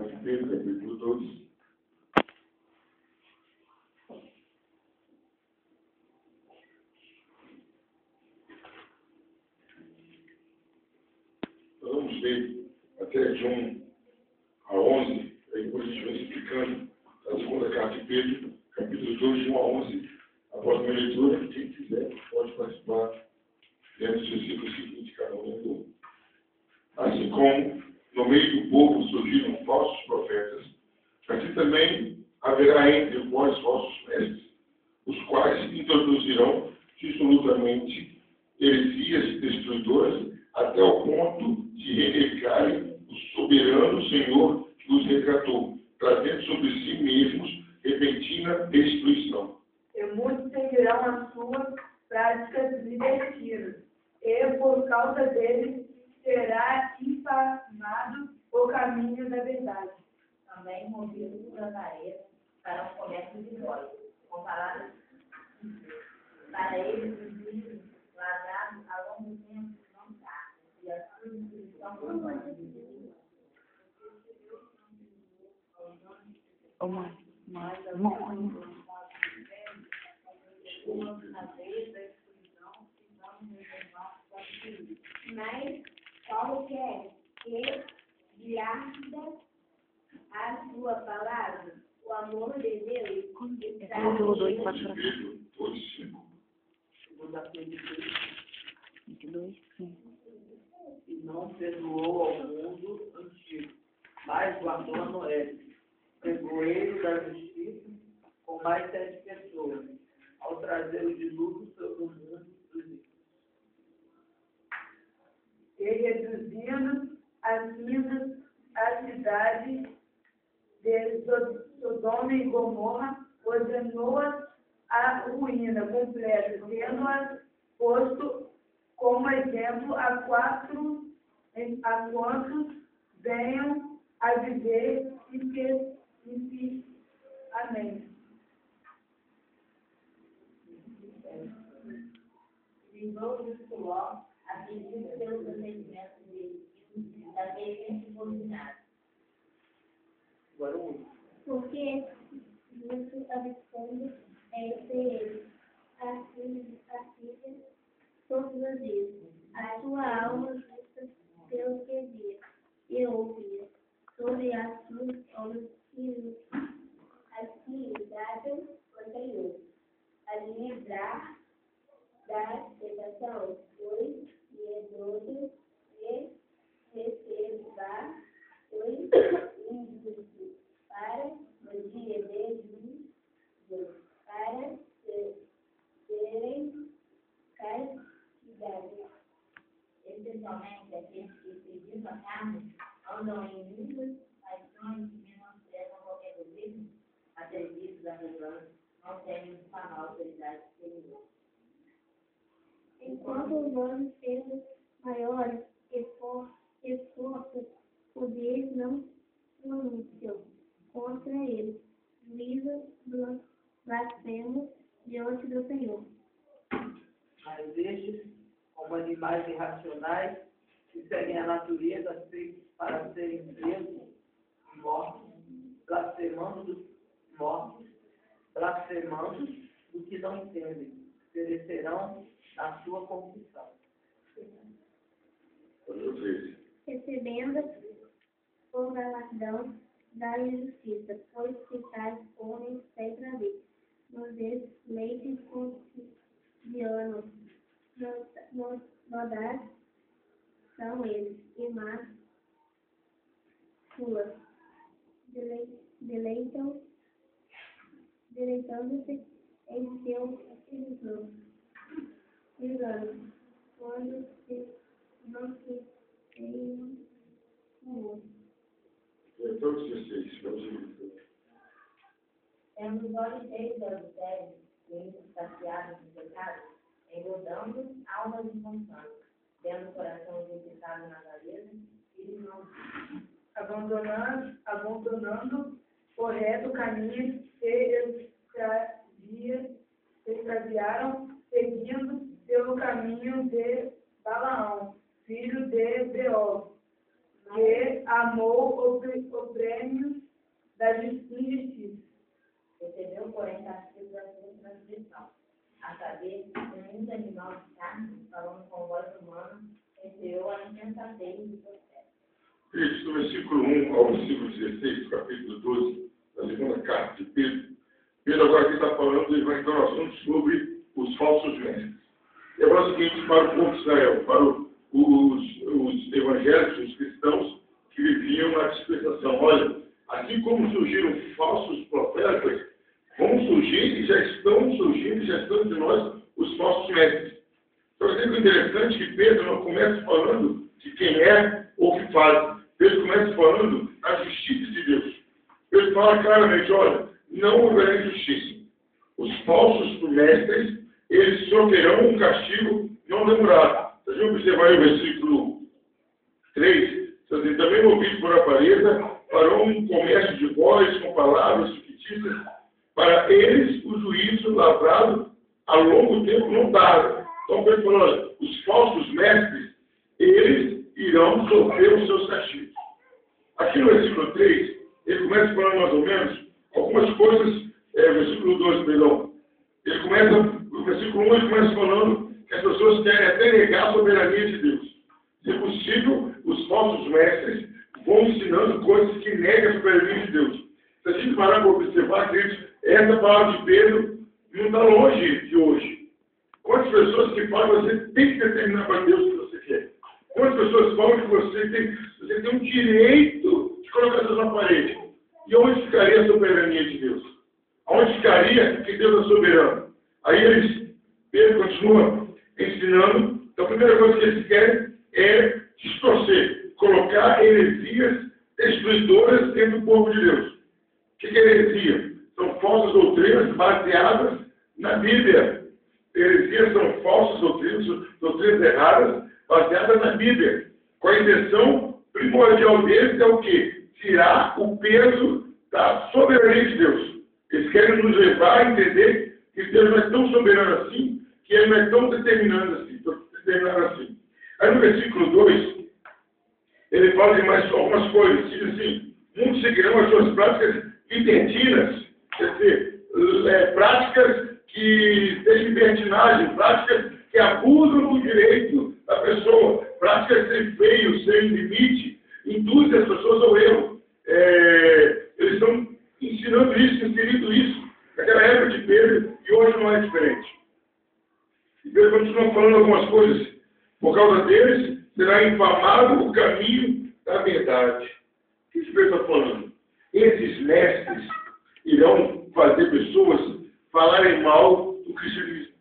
de Pedro, capítulo 2. Nós vamos ler até de 1 a 11, aí depois a gente vai explicando a segunda carta de Pedro, capítulo 2, de 1 a 11. Após a minha leitura, quem quiser pode participar dentro dos versículos seguintes, cada um lendo. Assim como no meio do povo surgiram falsos profetas, assim também haverá entre vós falsos mestres, os quais introduzirão dissolutamente heresias destruidoras até o ponto de renegarem o soberano Senhor que os resgatou, trazendo sobre si mesmos repentina destruição. E muitos seguirão as suas práticas libertinas, e por causa deles será infamado o caminho da verdade. Também movidos por avareza para o comércio de drogas, com palavras para eles os livros ladrados a longo tempo não tarde, e a sua instituição por Mas qualquer que guarda a sua palavra, o amor de Deus está nele. 22, sim. E não perdoou ao mundo antigo, mas guardou a Noé. Pegou ele da justiça com mais 7 pessoas, ao trazer o dilúvio sobre o mundo dos ímpios. E reduzindo as cinzas a cidade de Sodoma e Gomorra, ordenou-as à ruína completa, tendo-as posto como exemplo a quantos venham a viver impiamente. livrou do suor, atingido pelos procedimentos daquele insubordinado. Agora um. Porque muito absurdo entre eles, assim todos os dias. A sua alma justa pelo que via e ouvia, sobre as suas obras que atividade o Senhor, a livrar da tentação, pois medroso e reservar os ímpios para no dia de juízo, para serem castigados. Especialmente aqueles que, seguindo a carne, andam em muitas paixões e menosprezam qualquer governo, atrevidos a relance, não temem difamar a autoridade superior. Enquanto vós sendo maiores e fortes, poderes não pronunciam contra eles, juízo blasfemos diante do Senhor. Mas estes, como animais irracionais, que seguem a natureza feitos para serem presos e mortos, blasfemando do que não entendem, perecerão na sua confissão. Recebendo o galardão da injustiça, pois que tais homens sempre ali, nos deleites cotidianos, modais são eles, e más suas, deleitando-se em seus enganos, quando não se tenham amor. Todos vocês, vamos ver. Tendo os olhos cheios de adultério, e saciados de pecado, engordando almas inconstantes, tendo o coração exercitado na avareza, eles não abandonando o reto caminho que extraviaram, seguindo pelo caminho de Balaão, filho de Beor, que amou o prêmio da injustiça. Recebeu, porém, castigo da sua transgressão. A saber, que nenhum animal de carne, falando com voz humana, enviou a insensatez do processo. Cristo, do versículo 1 ao versículo 16, capítulo 12, da segunda carta de Pedro. Pedro agora aqui está falando, ele vai entrar no assunto sobre os falsos mestres. E agora é o seguinte, para o povo de Israel, para os evangélicos, os cristãos que viviam na dispensação. Olha, assim como surgiram falsos profetas, vão surgir e já estão surgindo, já estão entre nós, os falsos mestres. Então, é interessante que Pedro não começa falando de quem é ou que faz. Pedro começa falando da justiça de Deus. Pedro fala claramente, olha, não haverá injustiça. Os falsos mestres, eles sofrerão um castigo não demorado. Vocês vão observar aí o versículo 3. Também movidos por aparência, farão um comércio de vós com palavras fictícias, para eles o juízo lavrado a longo tempo não tarda. Então, Pedro falou, olha, os falsos mestres, eles irão sofrer os seus castigos. Aqui no versículo 3, ele começa falando mais ou menos algumas coisas, versículo 12, perdão. Ele começa, no versículo 1, ele começa falando que as pessoas querem até negar a soberania de Deus. Se possível, os falsos mestres vão ensinando coisas que negam a soberania de Deus. Se a gente parar para observar, queridos, essa palavra de Pedro não está longe de hoje. Quantas pessoas que falam que você tem que determinar para Deus o que você quer? Quantas pessoas falam que você tem um direito de colocar Deus na parede? E onde ficaria a soberania de Deus? Onde ficaria que Deus é soberano? Aí Pedro continua ensinando. Então, a primeira coisa que eles querem é distorcer, colocar heresias destruidoras dentro do povo de Deus. O que é heresia? São falsas doutrinas baseadas na Bíblia. Heresias são falsas doutrinas erradas, baseadas na Bíblia. Com a intenção primordial deles é o quê? Tirar o peso da soberania de Deus. Eles querem nos levar a entender que Deus não é tão soberano assim, que Ele não é tão determinado assim. Aí no versículo 2, ele fala de mais algumas coisas. Diz assim, muitos seguirão as suas práticas libertinas, quer dizer, práticas que têm libertinagem, práticas que abusam do direito da pessoa, práticas sem freio, sem limite, induzem as pessoas ao erro. Eles estão ensinando isso, inserindo isso naquela época de Pedro, e hoje não é diferente. E Pedro continua falando algumas coisas. Por causa deles, será infamado o caminho da verdade. O que Pedro está falando? Esses mestres irão fazer pessoas falarem mal do cristianismo.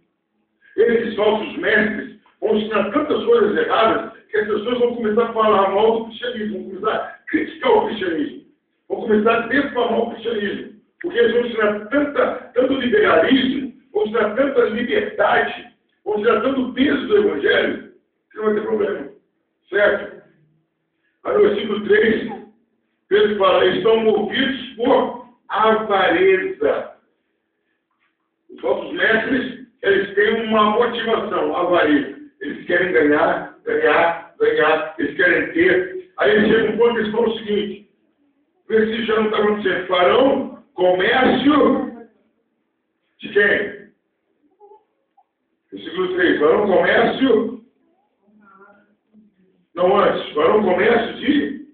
Esses falsos mestres vão ensinar tantas coisas erradas que as pessoas vão começar a falar mal do cristianismo, vão começar a criticar o cristianismo, vão começar a defamar o cristianismo, porque eles vão ensinar tanto liberalismo, vão ensinar tanta liberdade, vão ensinar tanto peso do evangelho, que não vai ter problema. Certo? Aí no versículo 3, Pedro fala, eles estão movidos por avareza. Os falsos mestres, eles têm uma motivação, avareza. Eles querem ganhar, eles querem ter. Aí eles chegam a um ponto que eles falam o seguinte, vê se já não está acontecendo, farão comércio de quem? Versículo 3, farão comércio, não antes, farão comércio de...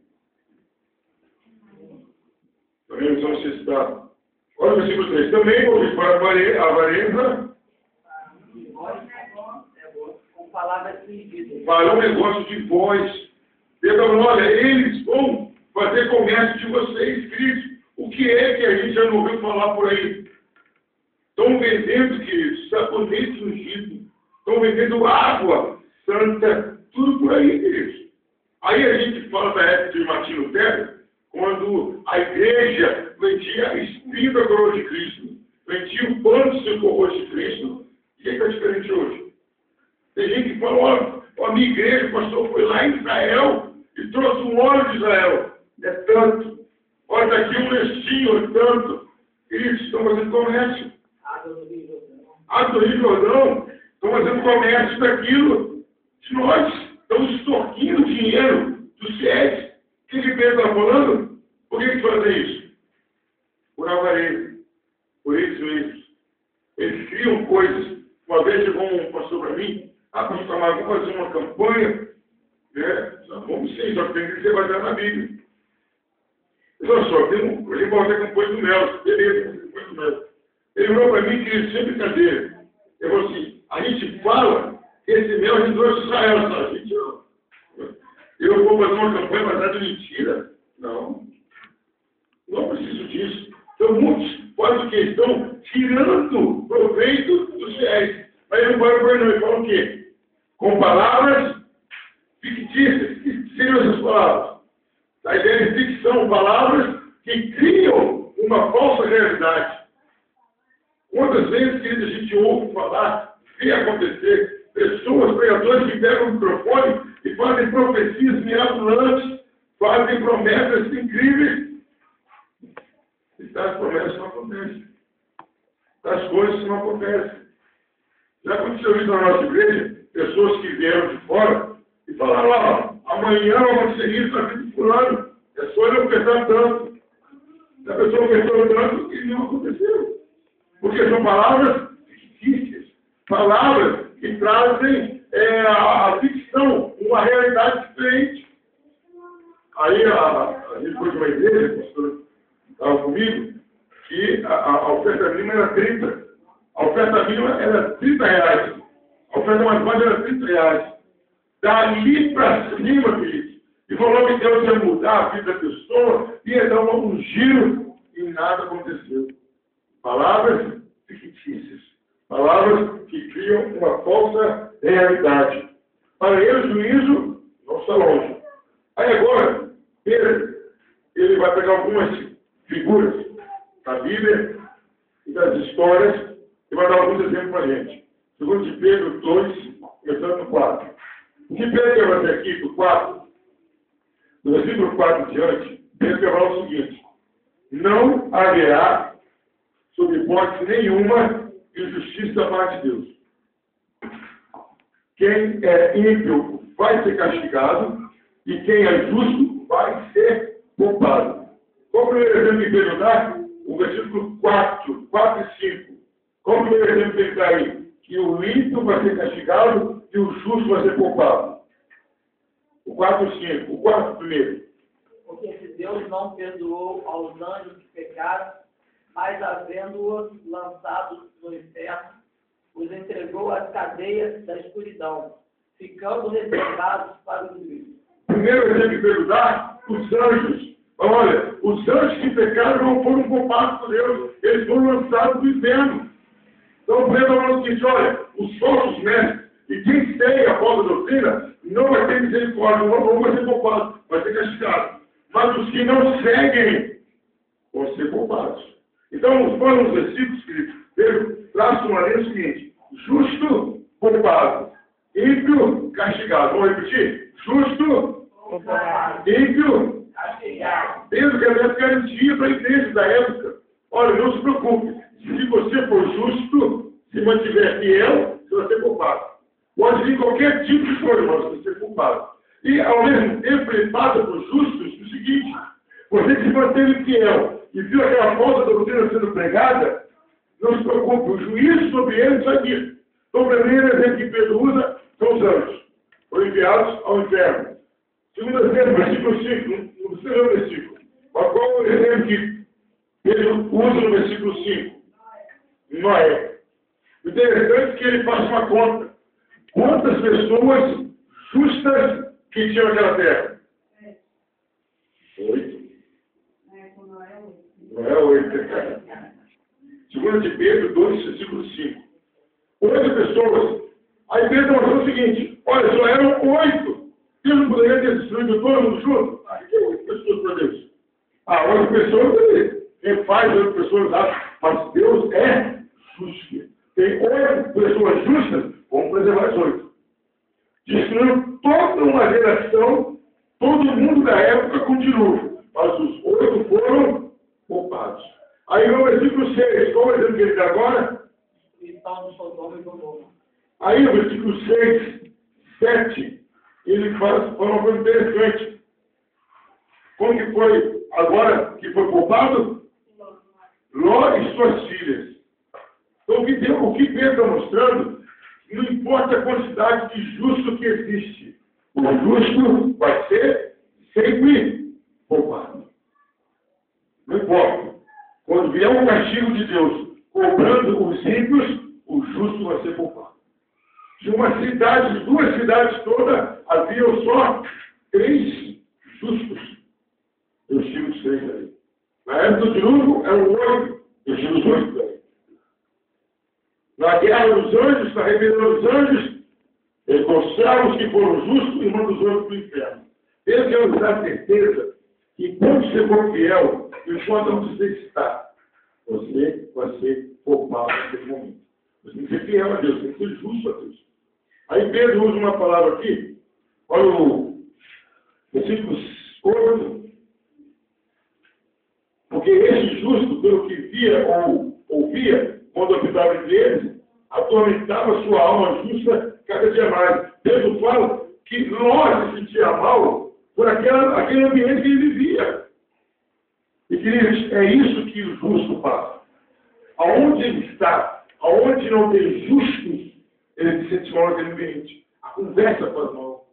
Também não são necessitados. Olha o versículo 3, também vou para a avareza, com palavras fingidas. farão negócio de vós. Pedro, olha, eles vão fazer comércio de vocês, Cristo. O que é que a gente já não ouviu falar por aí? Estão vendendo, queridos, sabonete ungido. Estão vendendo água santa, tudo por aí, queridos. Aí a gente fala da época de Martinho Lutero, quando a igreja vendia a espinho da coroa de Cristo, vendia o pano do seu coroa de Cristo. O que está diferente hoje? Tem gente que fala, olha, a minha igreja, o pastor foi lá em Israel e trouxe um óleo de Israel. É tanto. Olha, está aqui um lestinho, é tanto. Queridos, estão fazendo comércio. Água do Rio Jordão. Água do Rio Jordão, estão fazendo comércio daquilo de nós. Estão extorquindo dinheiro dos fiéis. Pedro está falando? Por que fazem isso? Por avareza, por isso mesmo. Eles criam coisas. Uma vez chegou um pastor para mim, pastor Camargo, vamos fazer uma campanha, né? Vamos sim, só que tem que ser baseado na Bíblia. Olha só, ele vai fazer campanha do mel, beleza, campanha do mel. Ele falou para mim que ele sempre brincadeira. Ele falou assim, a gente fala que esse mel a gente trouxe Israel, sabe? A gente não. Eu vou fazer uma campanha baseada em mentira? Não. Não preciso disso. Então, muitos fazem o quê? Estão tirando proveito dos fiéis. Mas ele não vai por não. Ele fala o quê? Com palavras fictícias. Que seriam essas palavras? A ideia de ficção, palavras que criam uma falsa realidade. Quantas vezes, querido, a gente ouve falar, vê acontecer, pessoas, pregadores que pegam o microfone e fazem profecias mirabolantes, fazem promessas incríveis. E tais promessas não acontecem. Tais coisas não acontecem. Já aconteceu isso na nossa igreja, pessoas que vieram de fora e falaram, ó, amanhã vai acontecer isso na vida de fulano. É só ele ofertar tanto. A pessoa ofertou tanto e não aconteceu. Porque são palavras fictícias. Palavras que trazem a ficção, uma realidade diferente. Aí a gente foi de uma igreja, o pastor estava comigo, que a oferta mínima era 30. A oferta mínima era 30 reais. A oferta mais baixa era 30 reais. Dali para cima, querido. E falou que Deus ia mudar a vida da pessoa, ia dar um giro, e nada aconteceu. Palavras fictícias. Palavras que criam uma falsa realidade. Para ele, o juízo não está longe. Aí agora, Pedro, ele vai pegar algumas figuras da Bíblia e das histórias e vai dar alguns exemplos para a gente. Segundo de Pedro 2, começando no 4. O que Pedro quer fazer aqui, do 4, do versículo 4 diante, Pedro quer falar o seguinte: não haverá, sob hipótese nenhuma, injustiça da parte de Deus. Quem é ímpio vai ser castigado e quem é justo vai ser poupado. Qual o primeiro exemplo que Pedro dá? O versículo 4 e 5. Qual o primeiro exemplo que ele dá aí? Que o ímpio vai ser castigado e o justo vai ser poupado. O 4 e 5. O 4 primeiro. Porque se Deus não perdoou aos anjos que pecaram, mas havendo-os lançados no inferno, os entregou às cadeias da escuridão, ficando reservados para o juízo. Primeiro exemplo que Pedro dá, os anjos. Olha, os anjos que pecaram não foram poupados por Deus, eles foram lançados no inferno. Então, Pedro fala o seguinte: olha, os falsos mestres e quem segue a falsa doutrina não vai ter misericórdia, não vai ser poupado, vai ser castigado. Mas os que não seguem vão ser poupados. Então, os próximos versículos, queridos, Pedro traz uma maneira seguinte: justo, poupado, ímpio, castigado. Vamos repetir? Justo, Poupado, ímpio, castigado. Pedro quer dar garantia para a igreja da época. Olha, não se preocupe. Se você for justo, se mantiver fiel, você vai ser poupado. Pode vir qualquer tipo de coisa, mas você vai ser poupado. E, ao mesmo tempo, ele passa para os justos o seguinte: você que se manteve fiel e viu aquela falsa doutrina sendo pregada, não se preocupe, o juízo sobre eles vai vir. Então, o primeiro exemplo que Pedro usa são os anjos. Foram enviados ao inferno. Segundo exemplo, versículo 5, não precisa ler o versículo. Mas qual é o exemplo que Pedro usa no versículo 5? Noé. O interessante é que ele faz uma conta. Quantas pessoas justas que tinham naquela terra? 8. Não é 8. Segundo de Pedro 2, versículo 5. 8 pessoas. Aí Pedro mostrou o seguinte: olha, só eram 8. Deus não poderia ter destruído todo mundo junto? Que 8 pessoas para Deus? 8 pessoas, quem faz 8 pessoas lá, mas Deus é justo. Tem 8 pessoas justas, vamos preservar as 8. Destruiu toda uma geração, todo mundo da época continua, mas os 8 foram poupados. Aí no versículo 6, qual é o exemplo que ele dá agora? Estão de Sodoma e Gomorra. Aí no versículo 6, 7, ele fala uma coisa interessante. Como que foi agora que foi poupado? Ló e suas filhas. Então, o que Pedro está mostrando, não importa a quantidade de justo que existe, o justo vai ser sempre poupado. Não importa. Quando vier um castigo de Deus cobrando os ímpios, o justo vai ser poupado. De uma cidade, de 2 cidades todas, havia só 3 justos. Eu tiro os 3 aí. Na época do dilúvio, eram 8. Eu tiro os 8 daí. Na guerra dos anjos, na rebelião dos anjos, ele trouxeram os que foram justos e mandou os outros para o inferno. Ele quer nos dar certeza que quando você for fiel, enquanto onde você está, você vai ser poupado naquele momento. Você tem que ser fiel a Deus, tem que ser justo a Deus. Aí Pedro usa uma palavra aqui, olha o versículo 8. Porque esse justo, pelo que via ou ouvia, quando habitava entre eles, atormentava sua alma justa cada dia mais. Pedro fala que Ló se sentia mal por aquele ambiente que ele vivia. E queridos, é isso que o justo faz. Aonde ele está, aonde não tem justos, ele se sente mal naquele ambiente. A conversa faz mal.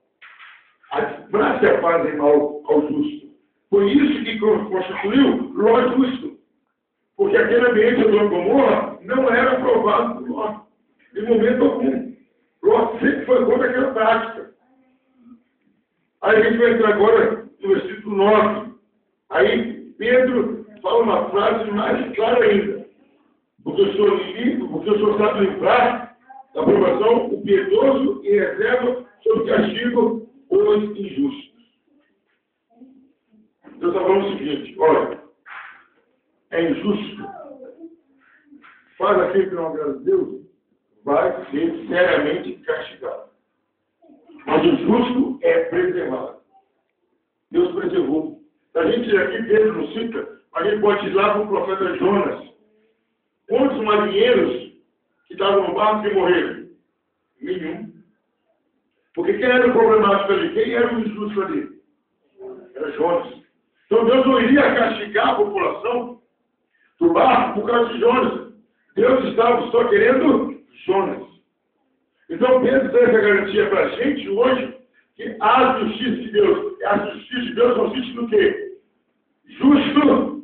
As práticas fazem mal ao justo. Foi isso que constituiu Ló justo. Porque aquele ambiente do Gomorra não era aprovado por Ló. Em momento algum. Ló sempre foi contra aquela prática. Aí a gente vai entrar agora no versículo 9. Aí Pedro fala uma frase mais clara ainda. Porque eu sou limpo, porque eu sou sabe livrar da aprovação o piedoso e reserva sob castigo os injustos. Deus está falando o seguinte, olha, é injusto, faz aquilo que não agrada a Deus, vai ser seriamente castigado. Mas o justo é preservado. Deus preservou. A gente aqui dentro não cita, a gente pode ir lá para o profeta Jonas. Quantos marinheiros que estavam no barco que morreram? Nenhum. Porque quem era o problemático ali? Quem era o injusto ali? Era Jonas. Então Deus não iria castigar a população do barco por causa de Jonas. Deus estava só querendo Jonas. Então Pedro dá essa garantia para a gente hoje que a justiça de Deus consiste no quê? Justo,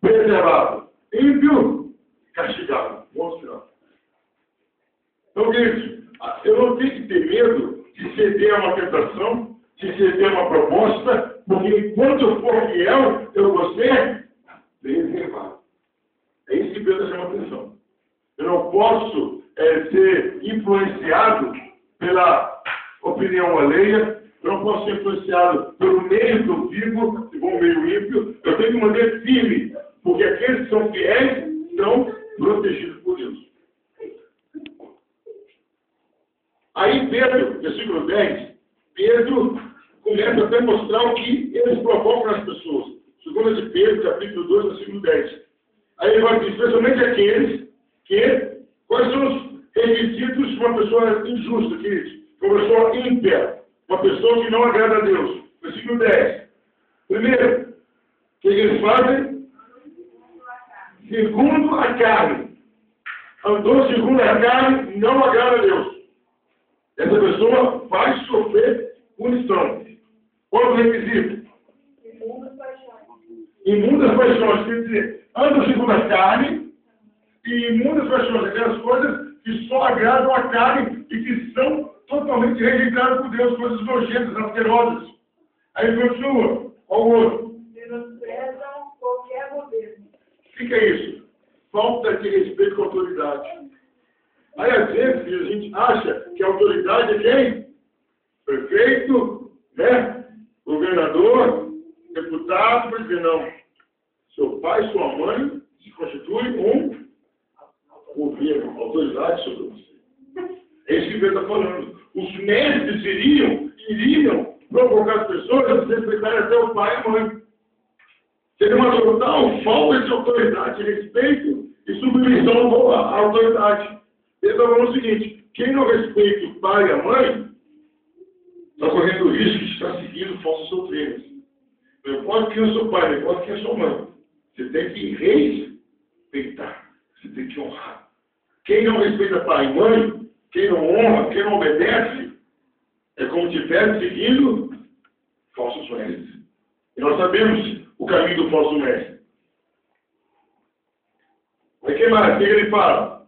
preservado. Ímpio, castigado. Vamos tirar. Então, queridos, eu não tenho que ter medo de ceder a uma tentação, de ceder a uma proposta, porque enquanto eu for fiel, eu vou ser preservado. É isso que Pedro chama a atenção. Eu não posso ser influenciado pela opinião alheia, eu não posso ser influenciado pelo meio que eu vivo, se for um meio ímpio, eu tenho que manter firme, porque aqueles que são fiéis são protegidos por Deus. Aí Pedro, versículo 10, Pedro começa até a mostrar o que eles provocam nas pessoas. Segunda de Pedro, capítulo 2, versículo 10. Aí ele vai dizer, especialmente aqueles que, quais são os requisitos de uma pessoa injusta, queridos? Uma pessoa ímpia, uma pessoa que não agrada a Deus. Versículo 10. Primeiro, o que eles fazem? Segundo a carne. Andou segundo a carne, não agrada a Deus. Essa pessoa vai sofrer punição. Qual é o requisito? Imundas paixões. Quer dizer, anda segundo a carne e imundas paixões. Aquelas coisas que só agradam a carne e que são totalmente rejeitadas por Deus, coisas nojentas, asquerosas. Aí continua. Qual o outro? Menosprezam qualquer governo. O que é isso? Falta de respeito com a autoridade. Aí, às vezes, a gente acha que a autoridade é quem? Prefeito, né? Governador, deputado, por dizer não. Seu pai, sua mãe, se constitui um governo, autoridade sobre você. É isso que Pedro está falando. Os mestres iriam provocar as pessoas a desrespeitarem até o pai e a mãe. Seria uma total falta de autoridade, respeito e submissão à autoridade. Ele está falando o seguinte, quem não respeita o pai e a mãe, está correndo o risco de estar seguindo falsas doutrinas. Não importa quem é o seu pai, não importa quem é a sua mãe. Você tem que respeitar. Você tem que honrar. Quem não respeita pai e mãe, quem não honra, quem não obedece, é como se estivesse seguindo falsos mestres. E nós sabemos o caminho do falso mestre. Mas que mais? O que ele fala?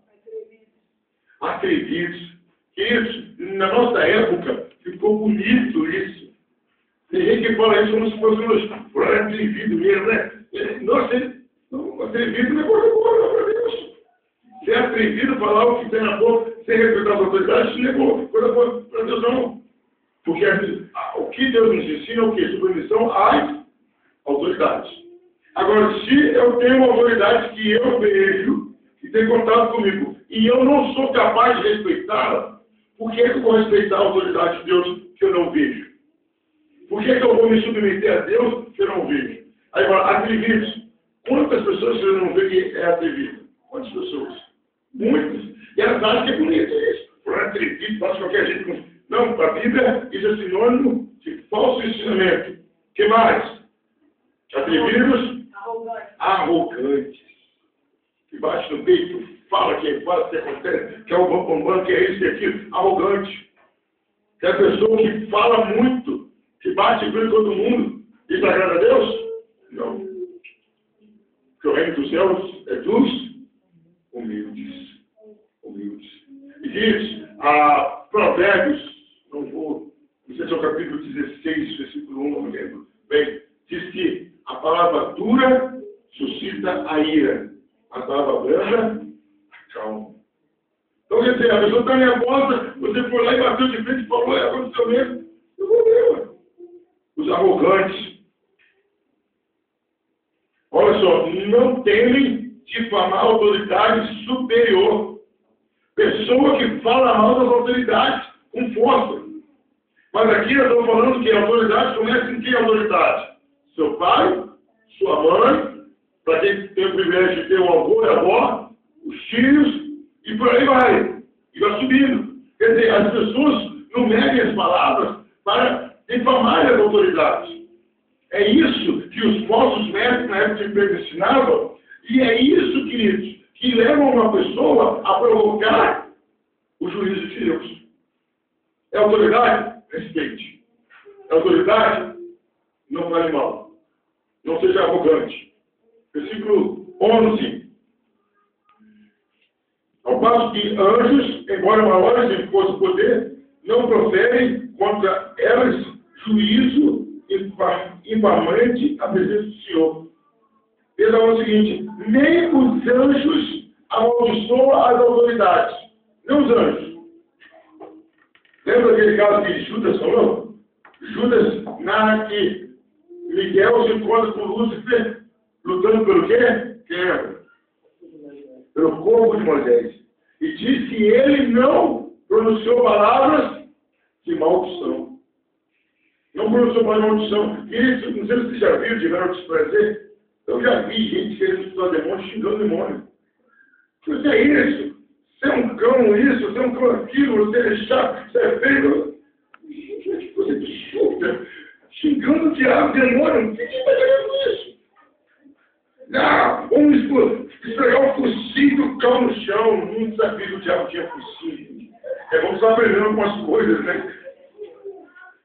Atrevidos. Queridos, na nossa época, ficou bonito isso. Tem gente que fala isso como se fosse um atrevido mesmo, né? Nossa, não, atrevido não é coisa boa, para Deus. Ser atrevido, falar o que tem na boca, sem respeitar as autoridades, isso não é boa, coisa boa para Deus não. Porque o que Deus nos ensina é o quê? Submissão às autoridades. Agora, se eu tenho uma autoridade que eu vejo, que tem contato comigo, e eu não sou capaz de respeitá-la, por que eu vou respeitar a autoridade de Deus que eu não vejo? Por que eu vou me submeter a Deus que eu não vejo? Aí agora, atrevidos. Quantas pessoas você não vê que é atrevido? Quantas pessoas? Muitas. E elas acham que é bonito isso. Por atrevido, faz qualquer jeito. Não, a Bíblia isso é sinônimo de falso ensinamento. O que mais? Atrevidos? Arrogantes. Que bate no peito, fala que faz, que acontece, que é o bambam, que é isso, que é aquilo. Arrogante. Que é a pessoa que fala muito, que bate em todo mundo. Isso agrada a Deus? Não. Porque o reino dos céus é dos humildes. Humildes. E diz, Provérbios, não sei se é o capítulo 16, versículo 1, não me lembro. Bem, diz que a palavra dura suscita a ira. A palavra branda, acalma. Então, quer dizer, a pessoa está nervosa, você foi lá e bateu de frente e falou, aconteceu mesmo. Eu vou ver, ué. Os arrogantes. Olha só, não temem difamar a autoridade superior. Pessoa que fala mal das autoridades com força. Mas aqui eu estou falando que a autoridade começa em que autoridade? Seu pai, sua mãe, para quem tem o privilégio de ter um avô e avó, os filhos, e por aí vai. E vai subindo. Quer dizer, as pessoas não medem as palavras para difamar as autoridades. É isso que os falsos mestres na época de Pedro ensinavam, e é isso, queridos, que leva uma pessoa a provocar o juízo de Deus. É autoridade? Respeite. É autoridade? Não fale mal. Não seja arrogante. Versículo 11. Ao passo que anjos, embora maiores em força e poder, não proferem contra elas juízo infamante à presença do Senhor. Ele fala o seguinte, nem os anjos amaldiçoam as autoridades. Nem os anjos. Lembra aquele caso que Judas falou? Judas narra que Miguel se encontra com Lúcifer, lutando pelo quê? Quem lembra? Pelo corpo de Moisés. E diz que ele não pronunciou palavras de maldição. Não pronunciou palavras de maldição. E não sei se vocês já viram, tiveram desprazer. Eu já vi gente querendo estudar demônio, xingando demônio. Você é isso? Você é um cão isso, você é um cão aquilo, você é chato, você é feio. Gente, que coisa absurda. Xingando o diabo, demônio. Quem está querendo isso? Não, vamos esfregar o focinho do cão no chão. Não sabia que o diabo tinha focinho. Vamos estar aprendendo algumas coisas, né?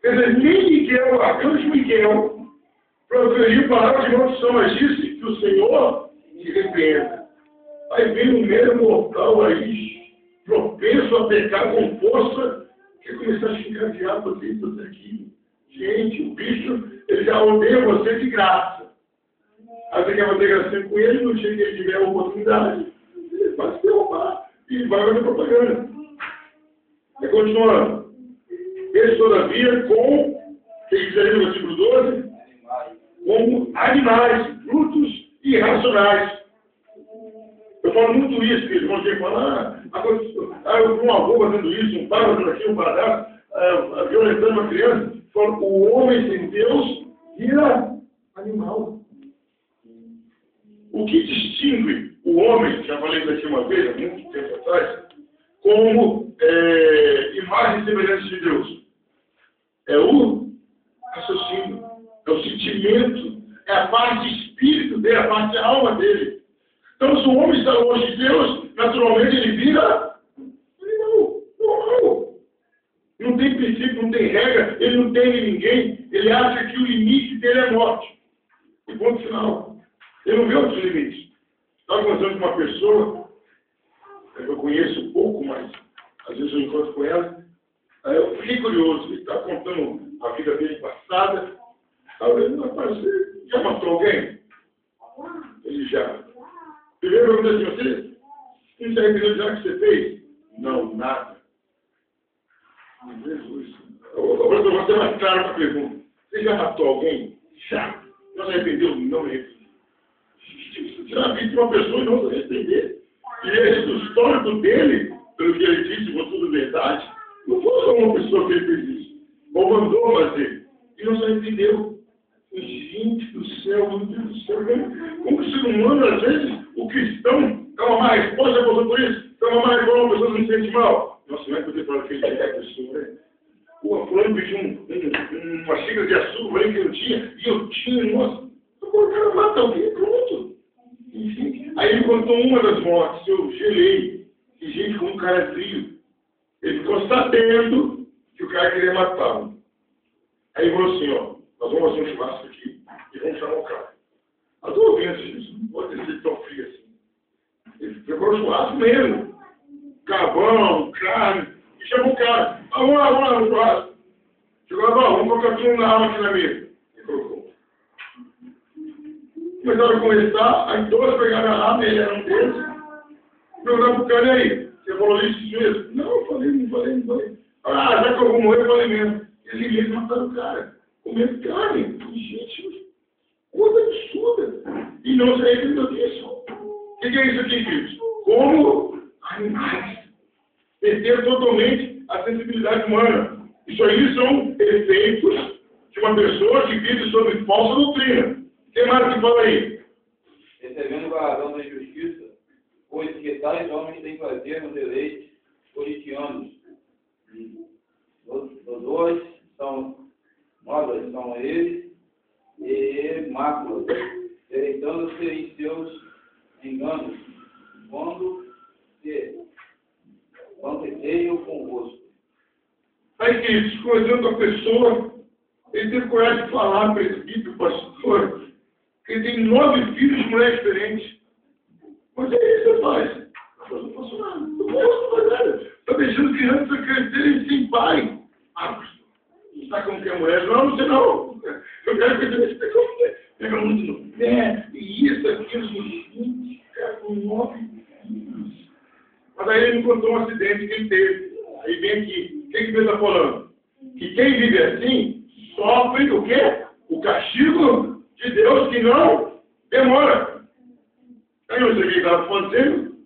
Quer dizer, nem Miguel, o arcanjo Miguel, proferiu palavras de maldição, mas disse que o Senhor te repreenda. Aí vem um mero mortal aí, propenso a pecar com força, que começar a xingar o diabo aqui. Gente, o bicho, ele já odeia você de graça. Aí você quer fazer gracinha com ele, no dia que ele tiver a oportunidade, ele vai se derrubar e vai fazer propaganda. E continuando. Eles, todavia, com, que diz aí no versículo 12, como animais, brutos e irracionais. Eu falo muito isso, que eles vão ter que falar, eu vi um avô fazendo isso, um pai fazendo aquilo, um padrasto, violentando uma criança. Eu falo, o homem sem Deus vira animal. O que distingue o homem, já falei isso aqui uma vez, há muito tempo atrás, como imagem e semelhança de Deus? É o raciocínio, é o sentimento. sentimento, é a parte espírito dele, a parte alma dele. Então, se o homem está longe de Deus, naturalmente ele vira normal. Não tem princípio, não tem regra, ele não tem ninguém, ele acha que o limite dele é morte. E ponto final. Ele não vê outros limites. Estava conversando com uma pessoa, que eu conheço pouco, mas às vezes eu encontro com ela, aí eu fiquei curioso, ele está contando a vida dele passada. Aí eu falei, rapaz, você já matou alguém? Ele já. Primeiro eu perguntei assim, você não se arrependeu já que você fez? Não, nada. Jesus. Agora eu vou ser mais claro para a pergunta. Você já matou alguém? Já. Não se arrependeu? Não me arrependi. Você na vida de uma pessoa e não se arrepender. E esse histórico dele, pelo que ele disse, com tudo verdade, não foi só uma pessoa que ele fez isso. Ou mandou fazer. E não se arrependeu. Gente do céu, meu Deus do céu. Como o ser humano, às vezes, o cristão é uma má resposta, já passou por isso. É uma má resposta, uma pessoa não se sente mal. Nossa, não é poder falar que ele é a pessoa, né? O fulano pediu uma xícara de açúcar que eu não tinha, e eu tinha, nossa. O cara mata alguém, pronto. Enfim. Aí ele contou uma das mortes, eu gelei. E gente, como um cara é frio. Ele ficou sabendo que o cara queria matá-lo. Aí ele falou assim, ó, nós vamos fazer um churrasco aqui e vamos chamar o cara. Eu estou ouvindo isso, não pode ser tão frio assim. Ele preparou o churrasco mesmo. Carvão, carne, e chamou o cara. Vamos lá, no churrasco. Chegou lá, vamos colocar tudo na arma aqui na mesa. E colocou. Começaram a conversar, aí todos pegaram a arma, ele era um deles. Perguntaram pro cara, e aí? Você falou isso mesmo? Não, eu falei, não falei. Ah, já que eu vou morrer, eu falei mesmo. Eles mataram o cara, comendo carne. Gente, coisa absurda. E não se arrependeu disso. O que é isso aqui, queridos? Como animais. Perderam totalmente a sensibilidade humana. Isso aí são efeitos de uma pessoa que vive sob falsa doutrina. O que mais que fala aí? Recebendo o galardão da injustiça, pois que tais homens têm prazer nos deleites cotidianos. Os dois são nobres, são eles e máculas, deleitando-se em seus enganos, quando se contenteiam convosco. Aí, queridos, conhecendo a pessoa, ele teve coragem de falar, presbítero, pastor, que ele tem 9 filhos de mulheres diferentes. Mas é isso que você faz. Eu não faço nada. Não posso fazer nada. Está deixando crianças crescerem sem pai. Ah, pastor, não sabe como que é mulher? Não sei não. Eu quero que você me como que é. Pega muito no pé, e isso, aquilo, gente, cara, com 9 filhos. Mas aí ele me contou um acidente que ele teve. Aí vem aqui. O que ele está falando? Que quem vive assim sofre o quê? O castigo de Deus que não demora. Aí eu sei o que ele estava fazendo,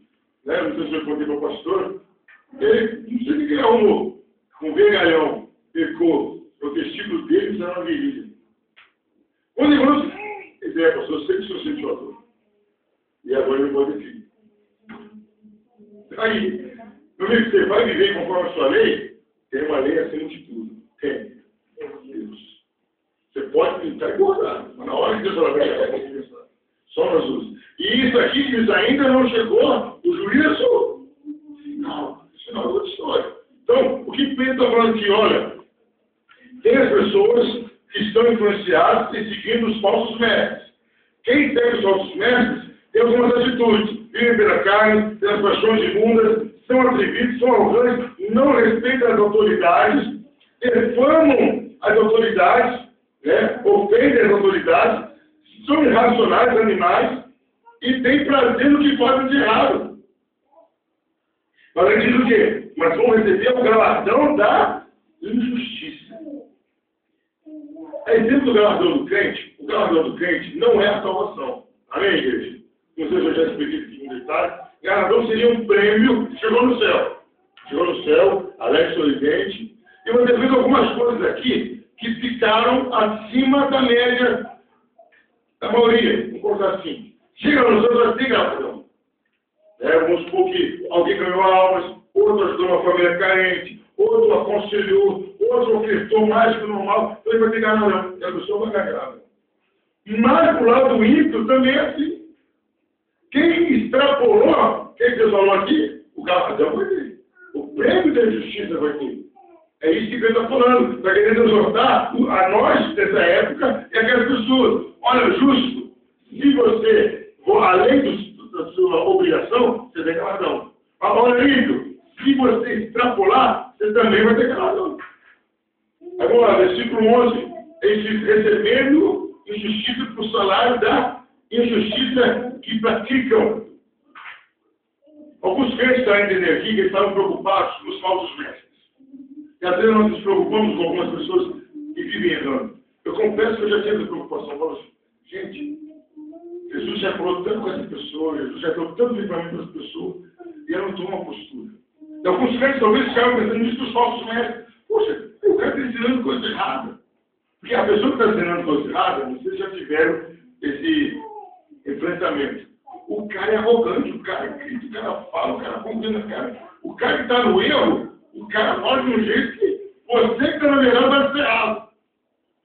né? Não sei se eu contei para o pastor. Ele, não sei o que ele arrumou. Um vergalhão pecou o testículo dele na virilha. Quando ele falou assim, pastor, eu sei que o senhor sentiu a dor. E agora ele pode vir. Aí, meu amigo, você vai viver conforme a sua lei? Tem uma lei acima de tudo. Tem. Deus. Você pode pintar e bordar, mas na hora que Deus vai ver, só Jesus. E isso aqui diz, ainda não chegou o juízo final. Isso não é outra história. Então, o que Pedro está falando aqui? Olha, tem as pessoas que estão influenciadas e seguindo os falsos mestres. Quem segue os falsos mestres tem algumas atitudes. Vivem pela carne, pelas paixões imundas, são atrevidos, são arrogantes, não respeitam as autoridades, defamam as autoridades, né? Ofendem as autoridades, são irracionais, animais, e têm prazer no que fazem de errado. Mas ele diz o quê? Mas vão receber o galardão da injustiça. A exemplo do galardão do crente, o galardão do crente não é a salvação. Amém, igreja? Não sei se eu já expliquei isso em detalhe. Galardão seria um prêmio, chegou no céu. Chegou no céu, alegre, sorridente. E você fez algumas coisas aqui que ficaram acima da média da maioria. Vamos colocar assim. Chega no céu, vai ter galardão. Vamos supor que alguém ganhou almas, outro ajudou uma família carente, outro aconselhou, outro ofertou mais que o normal. Então ele vai ter galardão. E a pessoa vai ganhar galardão. Mas, pro lado ímpio, também é assim. Quem extrapolou, quem Deus falou aqui, o galardão vai ter. O prêmio da justiça vai ter. É isso que Deus está falando. Está querendo exortar a nós, dessa época, e aquelas pessoas. Olha, justo, se você for além da sua obrigação, você tem galardão. Olha, ímpio, se você extrapolar, você também vai ter galardão. Aí vamos lá, versículo 11. Recebendo injustiça por salário da injustiça que praticam. Alguns crentes estão entendendo aqui que estavam preocupados com os falsos mestres. E às vezes nós nos preocupamos com algumas pessoas que vivem errando. Eu confesso que eu já tive essa preocupação. Eu falo assim, gente, Jesus já falou tanto com essa pessoa, Jesus já falou tanto livramento para essa pessoa, e ela não toma uma postura. E alguns crentes talvez ficaram pensando nisso dos falsos mestres. Poxa, o cara está ensinando coisa errada. Porque a pessoa que está ensinando coisa errada, vocês já tiveram esse enfrentamento. O cara é arrogante, o cara grita, o cara fala, o cara condena, o cara que está no erro, o cara fala de um jeito que você que está na verdade vai ser errado.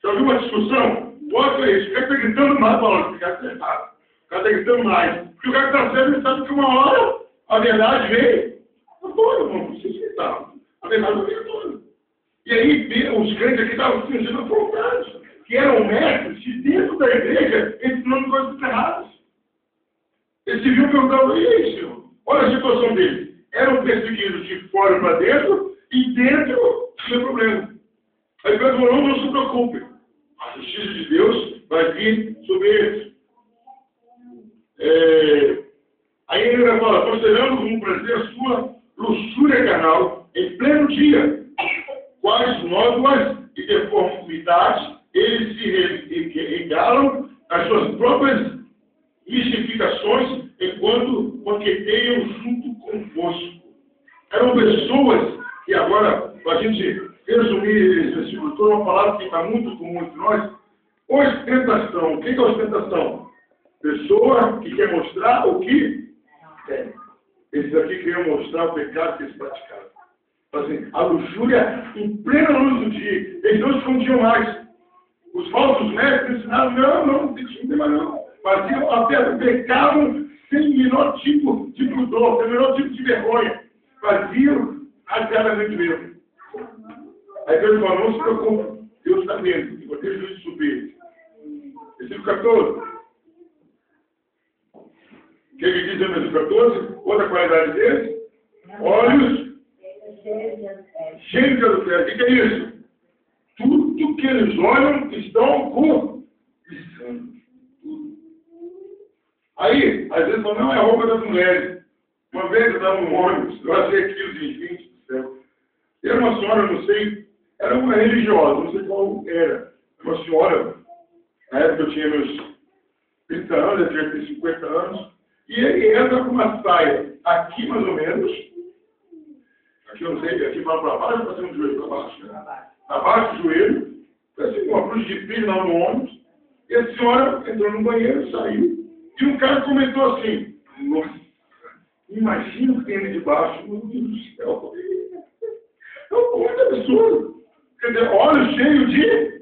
Já viu uma discussão? Bota isso, o cara está gritando mais, falando, o cara está errado. O cara está gritando mais. Porque o cara que está certo, ele sabe que uma hora a verdade vem. Agora, não precisa gritar. A verdade vem toda. E aí, os crentes aqui estavam sendo afrontados, que eram mestres que dentro da igreja ensinando coisas erradas. Eles se viam e perguntavam, e aí, senhor? Olha a situação deles. Eram perseguidos de fora para dentro e dentro tinha problema. Aí Pedro falou, não se preocupe. A justiça de Deus vai vir sobre eles. Aí ele vai falar, considerando como prazer a sua luxúria carnal em pleno dia, quais nódoas e deformidades eles se regalam as suas próprias mistificações enquanto banqueteiam junto convosco. Eram pessoas que agora, para a gente resumir esse versículo todo, uma palavra que está muito comum entre nós, ostentação. O que é ostentação? Pessoa que quer mostrar o que tem. Esses aqui queriam mostrar o pecado que eles praticaram. Assim, a luxúria em plena luz do dia. Eles não escondiam mais. Os falsos mestres ensinaram, não tem mais não. Faziam até pecavam sem o menor tipo de pudor, sem o menor tipo de vergonha. Faziam adequadamente mesmo. Aí Deus falou, não se preocupe, Deus está vendo, e vou ter juízo sobre eles. Versículo 14. O que diz no versículo 14? Outra qualidade deles? Olhos cheios de adultério. O que é isso? Tudo que eles olham estão cobiçando. Aí, às vezes, não é a roupa das mulheres. Uma vez eu estava no ônibus, eu achei aquilo de gente do céu. E era uma senhora, não sei, era uma religiosa, não sei qual era. Uma senhora, na época eu tinha meus 30 anos, eu devia ter 50 anos, e ele entra com uma saia aqui mais ou menos, aqui eu não sei, aqui para baixo, para cima do joelho, para baixo, né? Abaixo do joelho, assim, uma cruz de pilha lá no ônibus, e a senhora entrou no banheiro, saiu, e um cara comentou assim, nossa, imagina o que tem ali debaixo, meu Deus do céu, é um muito absurdo. Quer dizer, olhos cheios de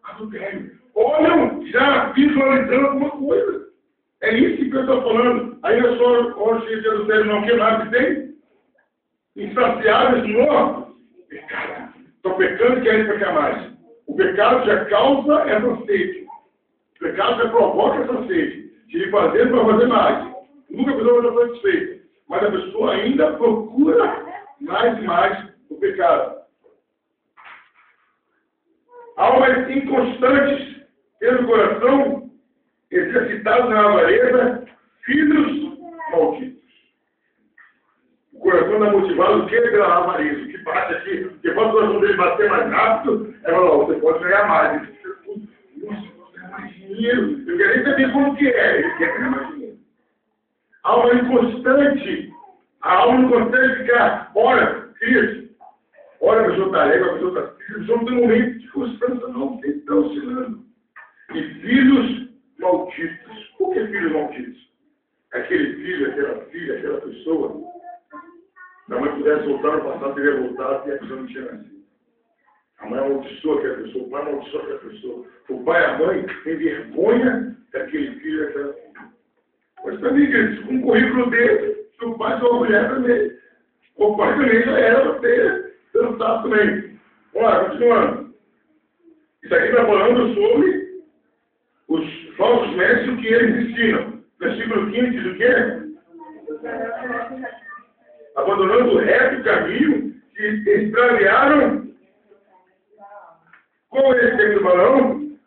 adultério. Olham já visualizando alguma coisa. É isso que Pedro está falando. Aí não é só olhos cheios de adultério, não, que nada que tem. Insaciáveis no pecado. Estão pecando e querem pecar mais. O pecado já causa essa sede. O pecado já provoca essa sede. De ir fazendo para fazer mais. Nunca a pessoa vai estar satisfeita. Mas a pessoa ainda procura mais e mais o pecado. Almas inconstantes, pelo coração, exercitados na avareza, filhos malditos. O coração está motivado o que pela avareza? O que bate aqui, porque pode o coração dele bater mais rápido, é falar, você pode ganhar mais. Nossa, você ganhar mais dinheiro. Eu quero nem saber como que é, ele quer ganhar mais dinheiro. Alma inconstante. A alma não consegue ficar, ora, Cristo. Ora, a pessoa está alegre, a pessoa está triste, a pessoa não tem momento de constância, não, tem que estar oscilando. E filhos malditos. Por que filhos malditos? Aquele filho, aquela filha, aquela pessoa, se a mãe pudesse voltar no passado, teria voltado e a pessoa não tinha nascido. A mãe amaldiçoa aquela pessoa, o pai amaldiçoa aquela pessoa. O pai e a mãe têm vergonha daquele filho, daquela filha. Mas também, queridos, com o currículo dele, se o pai sou mulher também. O pai também já era você não sabe também. Vamos lá, continuando. Isso aqui está falando sobre os falsos mestres, o que eles ensinam. Versículo 15 diz o quê? Abandonando o reto caminho, se extraviaram. Qual é esse tempo do Balaão?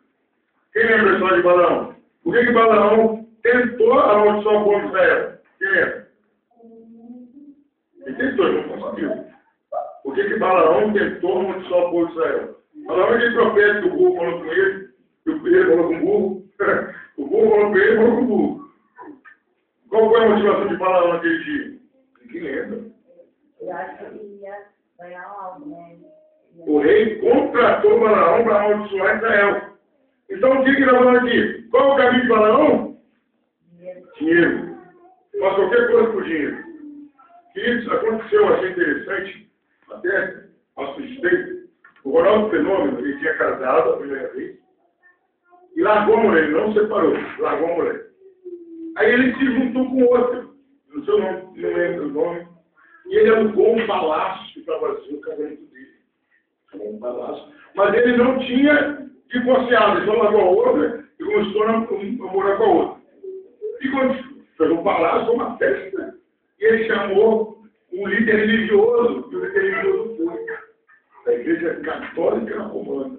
Quem lembra a história de Balaão? Por que Balaão tentou amaldiçoar o povo de Israel? Quem lembra? Ele tentou, não conseguiu. Por que Balaão tentou amaldiçoar o povo de Israel? Balaão é aquele profeta que o burro falou com ele, que o ele falou com o burro, o burro falou com ele e falou com o burro. Qual foi a motivação de Balaão naquele dia? Ninguém lembra. Eu acho que ele ia ganhar algo, né? O rei contratou Balaão para amaldiçoar Israel. Então o que ele está falando aqui? Qual é o caminho de Balaão? Dinheiro. Faz qualquer coisa por dinheiro. Queridos, aconteceu, achei interessante, até assustei. O Ronaldo Fenômeno, ele tinha casado a primeira vez e largou a mulher, ele não separou, largou a mulher. Aí ele se juntou com outro, não sei o nome, não lembro o nome, e ele alugou um palácio para fazer o casamento dele. Um palácio. Mas ele não tinha divorciado, ele só largou a outra e começou a morar com a outra. E quando fez um palácio, uma festa, e ele chamou um líder religioso, e o líder religioso foi da igreja católica romana.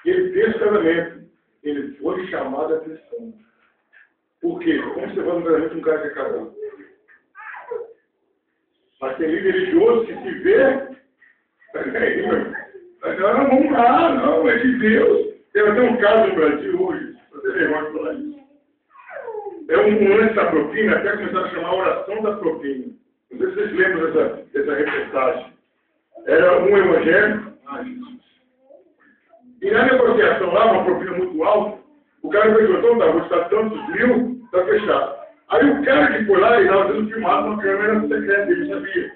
E ele fez casamento. Ele foi chamado a atenção. Por quê? Como você vai no casamento um cara que é casado? Mas tem líder religioso que se vê. Não, vamos lá, não, é de Deus. Tem até um caso no Brasil hoje, você vergonha de falar isso. É um antes da propina, até começaram a chamar a oração da propina. Não sei se vocês lembram dessa reportagem. Era um evangélico. E na negociação lá, uma propina muito alta, o cara perguntou, tá, vou estar tantos mil, tá fechado. Aí o cara que foi lá, ele estava sendo filmado numa câmera secreta, ele sabia.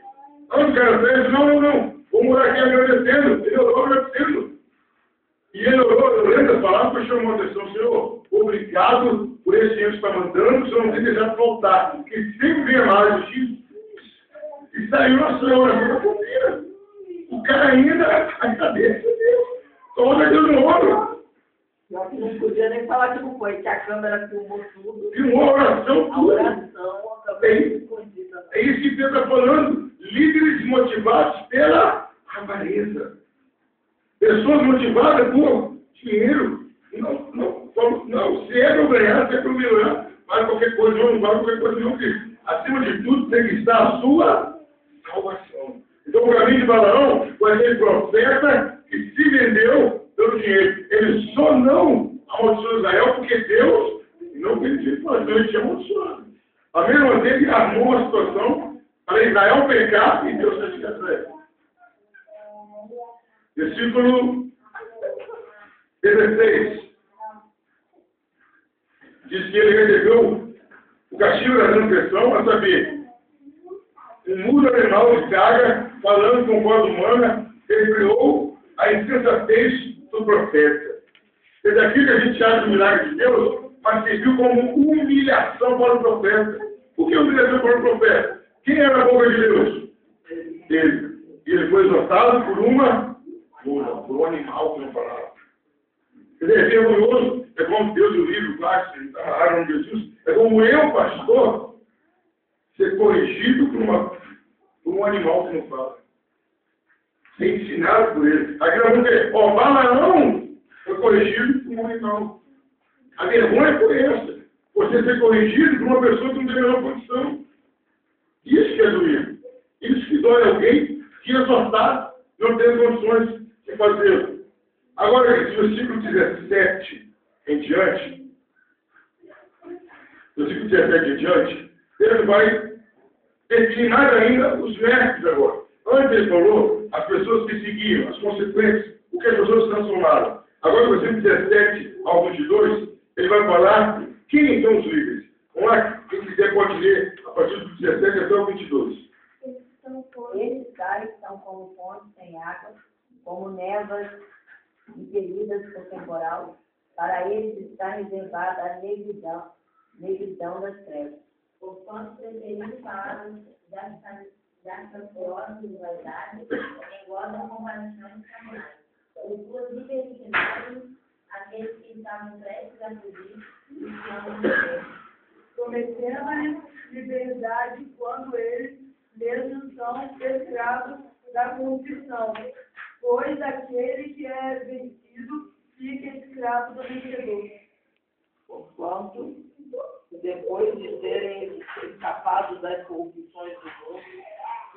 Aí o cara fez, não, vou morar aqui agradecendo. Ele orou agradecendo. E ele orou, eu lembro das palavras que chamou a atenção, Senhor, obrigado por esse dinheiro que você está mandando, o Senhor não tem deixado faltar, porque sempre vem mais o X. E saiu na sua oração da propina. O cara ainda agradece a Deus. Coloca Deus no ombro. Só que não podia nem falar que não foi, que a câmera filmou tudo. Filmou a oração, A tudo. oração, a câmera escondida. É isso que Pedro está falando. Líderes motivados pela avareza. Pessoas motivadas por dinheiro. Não, se é para eu ganhar, se é para eu melhorar, vale qualquer coisa, não vale qualquer coisa, não. Acima de tudo, tem que estar a sua salvação. Então, o caminho de Balaão foi aquele profeta que se vendeu pelo dinheiro. Ele só não amaldiçoou Israel porque Deus não permitiu, mas ele tinha amaldiçoado. A mesma vez ele armou uma situação para Israel pecar e Deus castigar Israel. Versículo 16. Diz que ele recebeu o castigo da transgressão, a saber, um mudo animal de carga, falando com voz humana, revelou a insensatez do profeta. É daqui que a gente acha o milagre de Deus, mas serviu como humilhação para o profeta. Por que humilhação para o profeta? Quem era a boca de Deus? Ele. E ele foi exortado por um animal que não falava. Ele é vergonhoso, é como Deus, o livro clássico, Aaron de Jesus, é como eu, pastor, ser corrigido por um animal que não fala. Ser ensinado por ele. Aqui nós vamos ver, Balaão foi corrigido por um animal. A vergonha foi essa. Você ser corrigido por uma pessoa que não tem a menor condição. Isso que é doído. Isso que dói alguém que exortar, não tem condições de fazê-lo. Agora, esse versículo 17 em diante, versículo 17 em diante, ele vai definir mais ainda os mestres agora. Antes ele falou as pessoas que seguiam, as consequências, o que as pessoas transformaram. Agora, no versículo 17 ao 22, ele vai falar quem são os líderes. Vamos lá, quem quiser pode ler a partir do 17 até o 22. Esses caras estão como fontes sem água, como névoas impelidas por temporal. Para eles está reservada a negridão das trevas. Porquanto preferindo palavras jactanciosas e vaidades, engordam comparações carnais. Por suas libertinagem, aqueles que estavam prestes a fugir, e que amam Deus. Prometendo-lhes liberdade quando eles mesmos são escravos da corrupção, pois aquele que é vencido fica escravo do vencedor. Porquanto, depois de terem escapado das corrupções do mundo,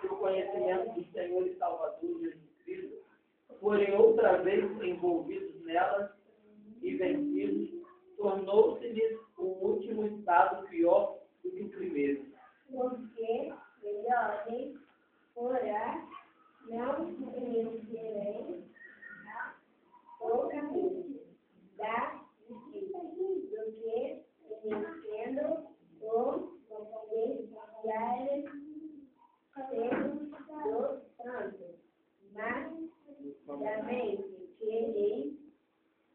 pelo conhecimento do Senhor e Salvador Jesus Cristo, forem outra vez envolvidos nelas e vencidos, tornou-se-lhes o último estado pior do que o primeiro. Porque melhores fora não conhecerem o caminho da justiça, do que conhecendo o comprometer dos santos, mas também que eles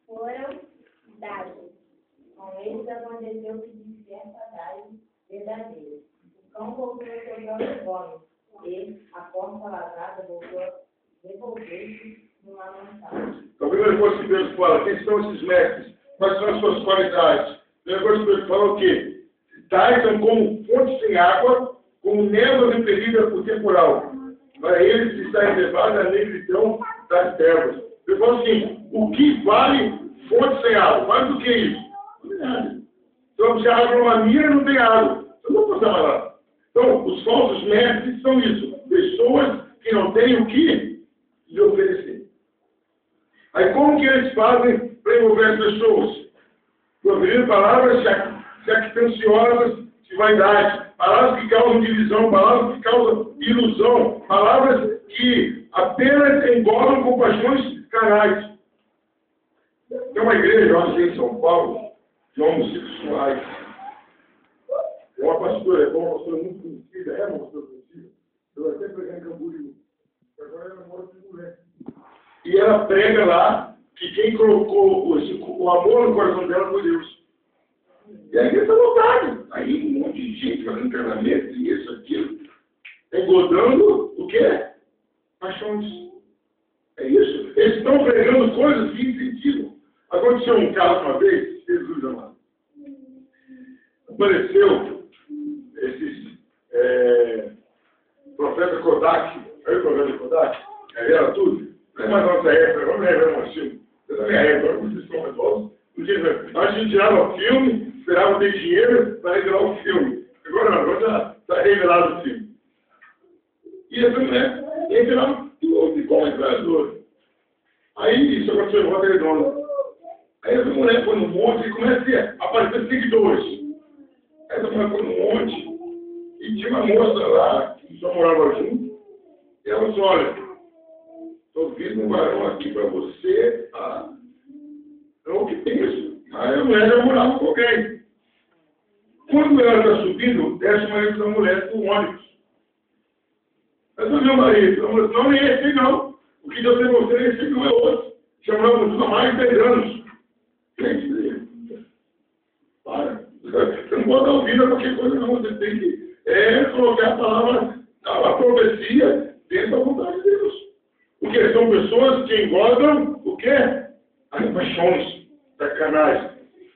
foram dados. Com eles aconteceu que disseram a dar verdadeiro. O cão voltou ao seu próprio vômito, e a porta lavrada voltou a devolver-se numa mansão. Então, a primeira coisa que Deus fala, quem são esses mestres? Quais são as suas qualidades? A primeira coisa que Deus fala é o quê? Tais são como fontes sem água, como névoas impelidas por temporal. Para eles está reservada a negridão das trevas. Eu falo assim, o que vale fonte sem água? Vale do que isso? Não tem nada. Então, se a água é uma mira, não tem água. Você não pode passar mais lá. Então, os falsos mestres são isso. Pessoas que não têm o que lhe oferecer. Aí, como que eles fazem para envolver as pessoas? Proferindo palavras jactanciosas de vaidade, palavras que causam divisão, palavras que causam ilusão, palavras que apenas engordam com paixões carnais. Tem uma igreja, eu acho que em São Paulo, de homossexuais. É uma pastora muito conhecida, é uma pastora conhecida. Eu até preguei em Camboriú. Agora ela mora com mulher. E ela prega lá que quem colocou o amor no coração dela foi Deus. E aí está lotado. Aí um monte de gente fazendo casamento, isso, aquilo. Engordando o quê? Paixões. É isso. Eles estão pregando coisas sem sentido. Aconteceu um caso uma vez, Jesus amado. Apareceu esses profeta Kodak. Aí o profeta Kodak, revela tudo. Não é mais nossa época, vamos revelar um filme. Eu também é época, vocês são mais novos. A gente tirava o filme, esperava ter dinheiro para revelar o filme. Agora não, agora já está revelado o filme. E essa mulher revelava tudo de como entrador. Aí isso aconteceu em Volta Redonda. Aí essa mulher foi no monte e começa a aparecer seguidores. Aí essa mulher foi no monte e tinha uma moça lá, que só morava junto, e ela disse, olha, estou vindo um varão aqui para você, não que penso. Aí a mulher já morava com alguém. Quando ela está subindo, desce o marido da mulher com ônibus. Mas o meu marido, ela falou, não é esse não. O que Deus tem você esse não é outro. Chamamos tudo há mais de 10 anos. Gente, para. Você não pode dar ouvido a qualquer coisa não. Você tem que colocar a palavra, a profecia dentro da vontade de Deus. Porque são pessoas que engordam o quê? As paixões sacanagem,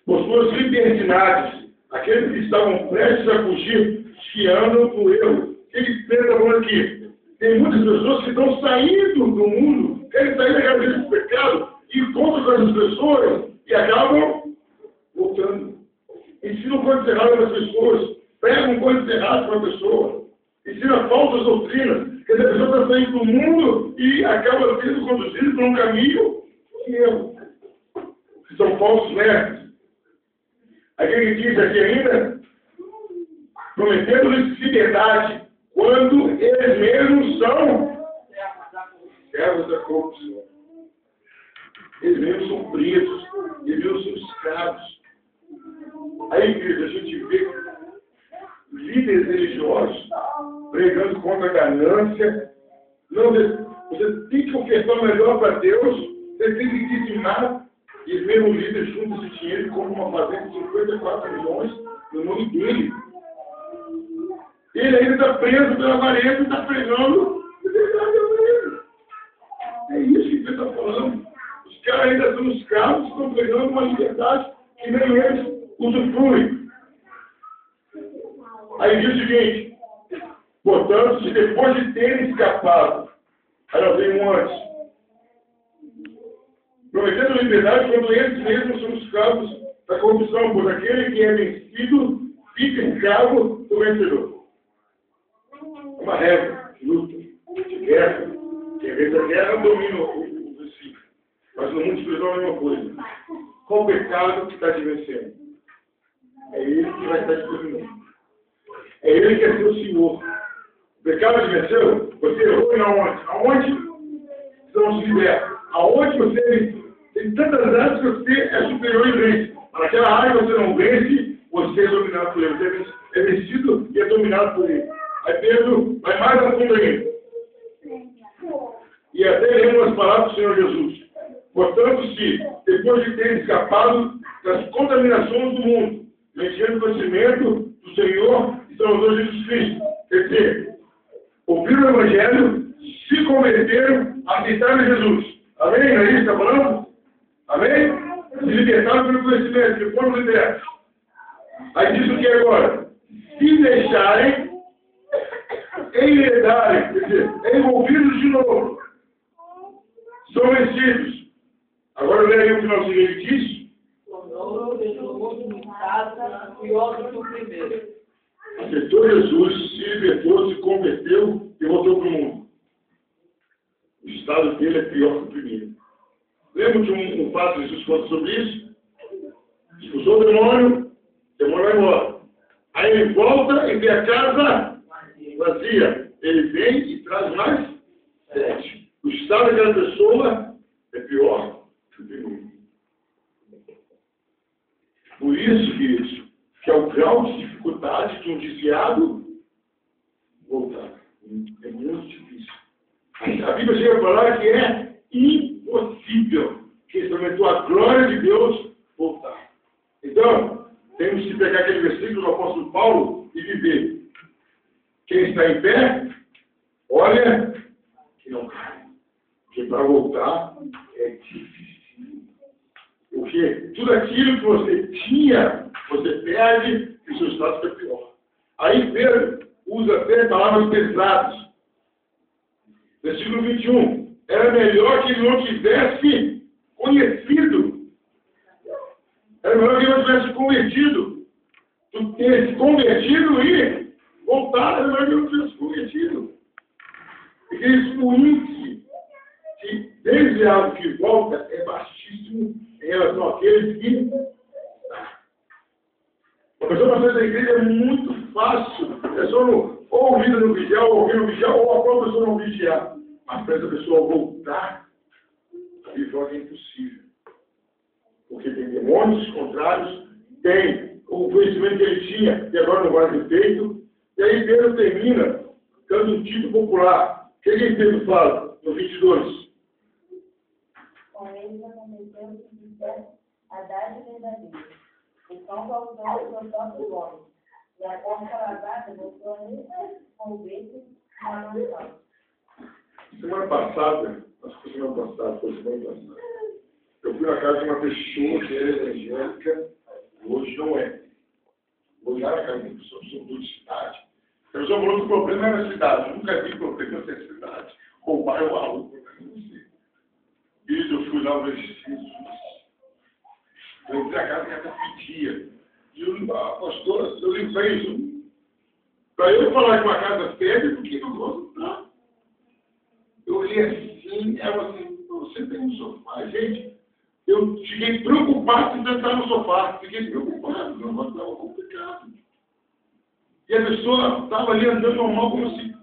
por suas libertinades, aqueles que estavam prestes a fugir, chiando do erro. O que Pedro está falando aqui? Tem muitas pessoas que estão saindo do mundo, querem sair da cabeça do pecado, e encontram com essas pessoas e acabam voltando. Ensinam coisas erradas para as pessoas, pregam coisas erradas para a pessoa, ensinam falsas doutrinas, quer dizer, a pessoa está saindo do mundo e acaba sendo conduzida por um caminho de erro. São falsos mestres. Aquele que diz aqui ainda, prometendo-lhes liberdade, quando eles mesmos são servos da corrupção. Eles mesmos são presos, eles mesmos são escravos. Aí, igreja, a gente vê líderes religiosos pregando contra a ganância. Não, o Você tem que ofertar o melhor para Deus, você tem que dizimar, e mesmo o líder junta esse dinheiro e compra uma fazenda de 54 milhões no nome dele. Ele ainda está preso pela avareza e está pregando liberdade ao meio. É isso que você está falando. Os caras ainda são escravos, estão pregando uma liberdade que nem eles usufruem. Aí diz o seguinte: portanto, se depois de terem escapado, aí nós vemos antes, prometendo liberdade quando eles mesmos são escravos da corrupção, pois aquele que é vencido fica escravo do vencedor. É uma regra de luta, de guerra. Quem vence a guerra domina o versículo. Mas no mundo espiritual é a mesma coisa. Qual o pecado que está te vencendo? É ele que vai estar te dominando. É ele que é seu senhor. O pecado te venceu, você errou e aonde? Aonde? Você não se liberta. Aonde você tem tantas áreas que você é superior e vence. Mas naquela área que você não vence, você é dominado por ele. Você é vencido e é dominado por ele. Aí Pedro vai mais a fundo ainda. E até lemos as palavras do Senhor Jesus. Portanto, se, depois de ter escapado das contaminações do mundo, mediante o conhecimento do Senhor e Salvador Jesus Cristo, quer dizer, ouviram o Evangelho, se converteram, aceitaram Jesus. Amém? Não é isso que está falando? Amém? Se libertaram pelo conhecimento, que foram libertos. Aí diz o que agora? Se deixarem, enredarem, quer dizer, envolvidos de novo, são vencidos. Agora eu leio o finalzinho, ele diz: tornou-se no último estado pior do que o primeiro. Aceitou Jesus, se libertou, se converteu e voltou para o mundo. O estado dele é pior que o primeiro. Lembra de um fato que Jesus conta sobre isso? Expulsou o demônio vai embora. Aí ele volta e vê a casa vazia. Ele vem e traz mais 7. O estado daquela pessoa é pior que o primeiro. Por isso, queridos, que é o grau de dificuldade de um desviado voltar. É muito difícil. A Bíblia chega a falar que é impossível que experimentou a glória de Deus voltar. Então, temos que pegar aquele versículo do apóstolo Paulo e viver. Quem está em pé, olha que não cai. Porque para voltar é difícil. Porque tudo aquilo que você tinha, você perde e o seu estado fica pior. Aí Pedro usa até palavras pesadas. Versículo 21. Era melhor que ele não tivesse conhecido. Era melhor que ele não tivesse convertido. Tu ter se convertido e voltar, era melhor que ele não tivesse convertido. Porque isso, o índice de desviado que volta é baixíssimo em relação àqueles que... A pessoa para sair da igreja é muito fácil. A pessoa ou ouvir no vigiar, ou ouvir no vigiar, ou a própria pessoa não vigiar. Mas para essa pessoa voltar, aí volta é impossível. Porque tem demônios contrários, tem o conhecimento que ele tinha, e agora não vai ter feito. E aí Pedro termina dando um título popular. O que Pedro fala no 22? Com eles aconteceu o que disseste a dádiva verdadeira. O cão causou o seu próprio nome, e a porta lavada voltou a envolver-se na mansão. Semana passada, acho que semana passada, eu fui na casa de uma pessoa que era evangélica, hoje não é. Hoje era na casa de uma pessoa, sobretudo de cidade. A pessoa falou que o problema era a cidade. Eu nunca vi problema na cidade. Roubar o aluno, não sei. E eu fui lá, eu falei, Jesus. Eu entrei a casa pedia. E eu, pastor, eu ligo para isso. Para eu falar que uma casa fede, porque não gosto de entrar. Eu olhei assim, ela assim, você tem um sofá, gente. Eu fiquei preocupado de entrar no sofá. Fiquei preocupado, o negócio estava complicado. E a pessoa estava ali andando normal, como se...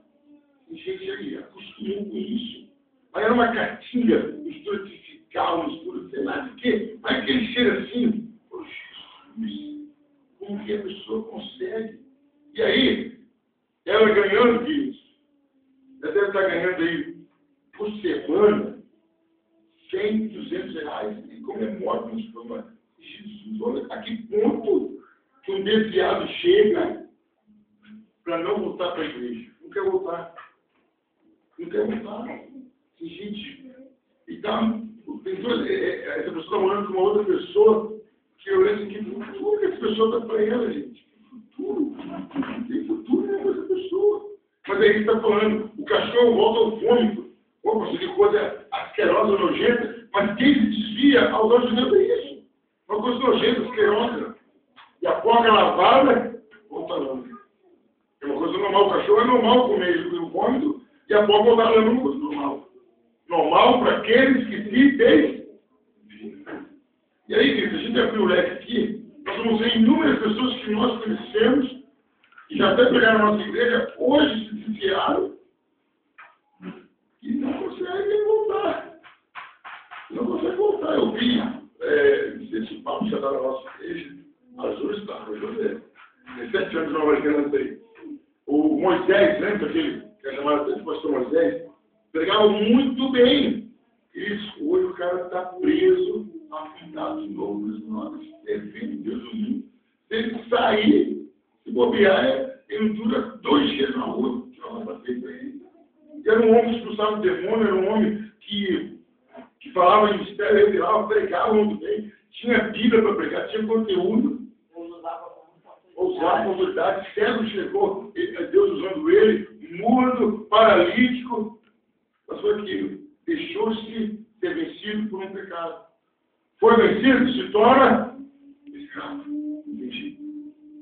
Gente, aí, acostumou com isso. Aí era uma caatinga, mistura de cigarro, mistura, sei lá de quê. Mas aquele cheiro assim, poxa, Jesus, como que a pessoa consegue? E aí, ela ganhando isso, ela deve estar ganhando aí, por comemora como se fosse uma Jesus. Olha a que ponto que um desviado chega para não voltar para a igreja. Não quer voltar. Não quer voltar. Tem gente. Então, tem duas, essa pessoa está morando com uma outra pessoa que eu lembro assim, que futuro que essa pessoa está para ela, gente. Que futuro. Tem futuro mesmo essa pessoa. Mas aí está falando, o cachorro volta ao vômito. Opa, que coisa asquerosa, nojenta. Mas quem se desvia aos olhos de Deus é isso. Uma coisa nojenta, asquerosa. E a porca lavada, volta lá. É uma coisa normal. O cachorro é normal comer o vômito e a porca voltar lá é uma coisa normal. Normal para aqueles que se desviam. E aí, queridos, a gente abriu o leque aqui, nós vamos ver inúmeras pessoas que nós conhecemos, que já até pegaram na nossa igreja, hoje se desviaram e não conseguem voltar. Não conseguem voltar. Eu vi, não sei se o Paulo já está na nossa igreja, Azul está, o José, tem 7 anos de Nova Zelândia aí. O Moisés, lembra aquele que é chamado de pastor Moisés? Pregava muito bem. Isso, hoje o cara está preso, afundado de novo nas notas, servindo Deus do mundo. Se ele sair, se bobear, ele não dura 2 dias na rua, que não vai bater com ele. Era um homem que expulsava o demônio, era um homem que falava em mistério, revelava, pregava muito bem, tinha Bíblia para pregar, tinha conteúdo. Usava com autoridade, cego chegou, Deus usando ele, mudo, paralítico. Mas foi aquilo, deixou-se ser vencido por um pecado. Foi vencido, se torna escravo. Entendi.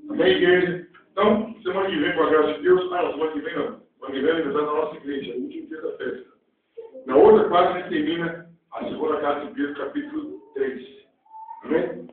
Amém, igreja? Então, semana que vem, com a graça de Deus, semana que vem não. Semana que vem ele vai na nossa igreja, o último dia da festa. Na outra quase a gente termina a segunda carta de Pedro, capítulo 3. Amém?